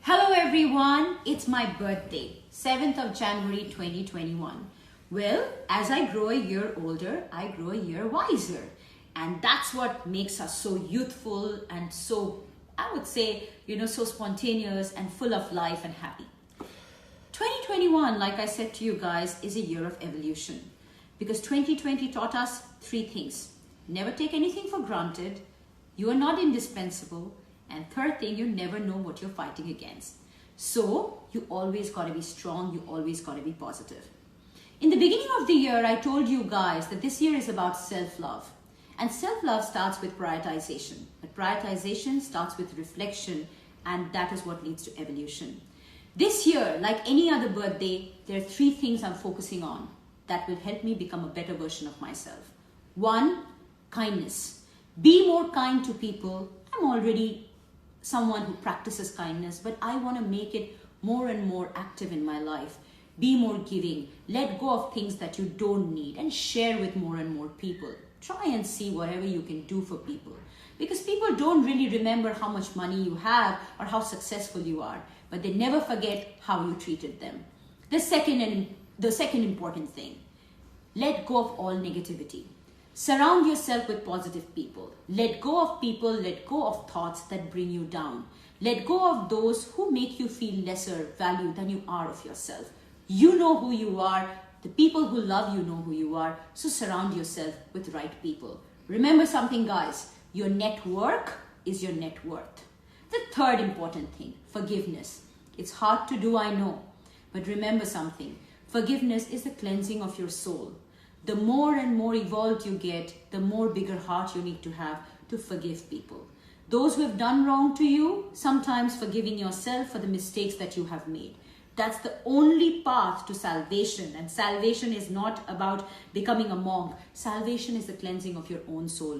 Hello everyone, it's my birthday, 7th of January 2021. Well, as I grow a year older, I grow a year wiser. And that's what makes us so youthful and so, I would say, so spontaneous and full of life and happy. 2021, like I said to you guys, is a year of evolution. Because 2020 taught us three things. Never take anything for granted. You are not indispensable. And third thing, you never know what you're fighting against. So you always got to be strong. You always got to be positive. In the beginning of the year, I told you guys that this year is about self-love. And self-love starts with prioritization. But prioritization starts with reflection. And that is what leads to evolution. This year, like any other birthday, there are three things I'm focusing on that will help me become a better version of myself. One, kindness. Be more kind to people. I'm already someone who practices kindness, but I want to make it more and more active in my life. Be more giving. Let go of things that you don't need and share with more and more people. Try and see whatever you can do for people. Because people don't really remember how much money you have or how successful you are, but they never forget how you treated them. The second important thing, let go of all negativity. Surround yourself with positive people. Let go of people, let go of thoughts that bring you down. Let go of those who make you feel lesser value than you are of yourself. You know who you are. The people who love you know who you are. So surround yourself with right people. Remember something, guys. Your network is your net worth. The third important thing, forgiveness. It's hard to do, I know. But remember something. Forgiveness is the cleansing of your soul. The more and more evolved you get, the more bigger heart you need to have to forgive people. Those who have done wrong to you, sometimes forgiving yourself for the mistakes that you have made. That's the only path to salvation. And salvation is not about becoming a monk. Salvation is the cleansing of your own soul.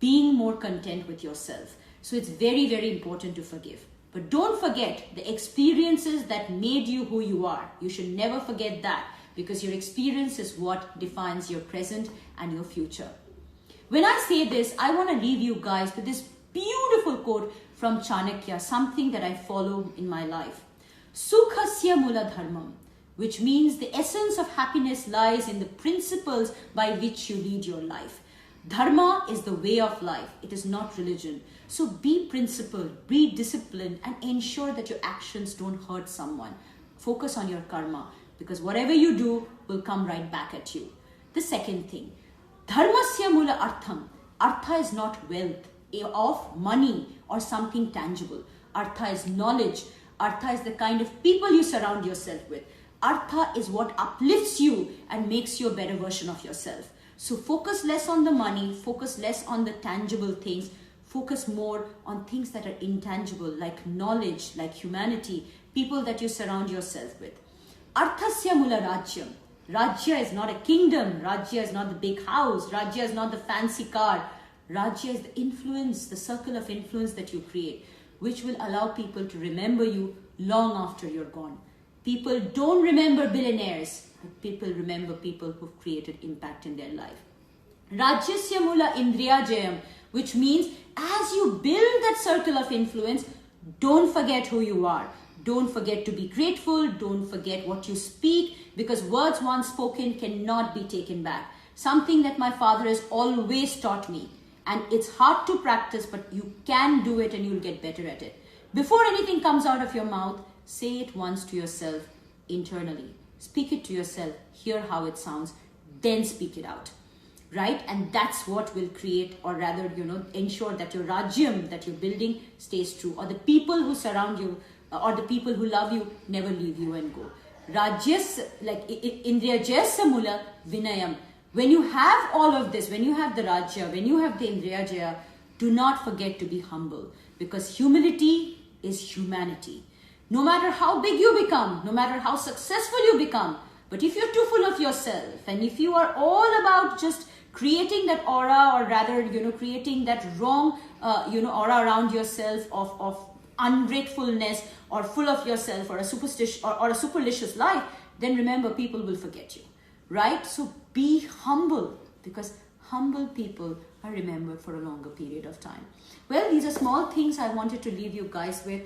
Being more content with yourself. So it's very, very important to forgive. But don't forget the experiences that made you who you are. You should never forget that. Because your experience is what defines your present and your future. When I say this, I want to leave you guys with this beautiful quote from Chanakya, something that I follow in my life. Sukhasya mula dharmam, which means the essence of happiness lies in the principles by which you lead your life. Dharma is the way of life. It is not religion. So be principled, be disciplined, and ensure that your actions don't hurt someone. Focus on your karma. Because whatever you do will come right back at you. The second thing, dharmasya mula artham. Artha is not wealth of money or something tangible. Artha is knowledge. Artha is the kind of people you surround yourself with. Artha is what uplifts you and makes you a better version of yourself. So focus less on the money, focus less on the tangible things, focus more on things that are intangible, like knowledge, like humanity, people that you surround yourself with. Arthasya mula rajyam. Rajya is not a kingdom. Rajya is not the big house. Rajya is not the fancy car. Rajya is the influence, the circle of influence that you create, which will allow people to remember you long after you're gone. People don't remember billionaires, but people remember people who've created impact in their life. Rajyasya mula indriya jayam, which means as you build that circle of influence, don't forget who you are. Don't forget to be grateful. Don't forget what you speak, because words once spoken cannot be taken back. Something that my father has always taught me. And it's hard to practice, but you can do it and you'll get better at it. Before anything comes out of your mouth, say it once to yourself internally. Speak it to yourself. Hear how it sounds. Then speak it out. Right? And that's what will create, or rather, ensure that your rajyam that you're building stays true. Or the people who surround you, or the people who love you, never leave you and go. Rajyas, like Indriyajayasya mula vinayam. When you have all of this, when you have the Rajya, when you have the Indriyajaya, do not forget to be humble. Because humility is humanity. No matter how big you become, no matter how successful you become, but if you're too full of yourself, and if you are all about just creating that aura, or rather, creating that wrong, aura around yourself of ungratefulness, or full of yourself, or a superstitious life, then remember, people will forget you, right? So be humble, because humble people are remembered for a longer period of time. Well, these are small things I wanted to leave you guys with.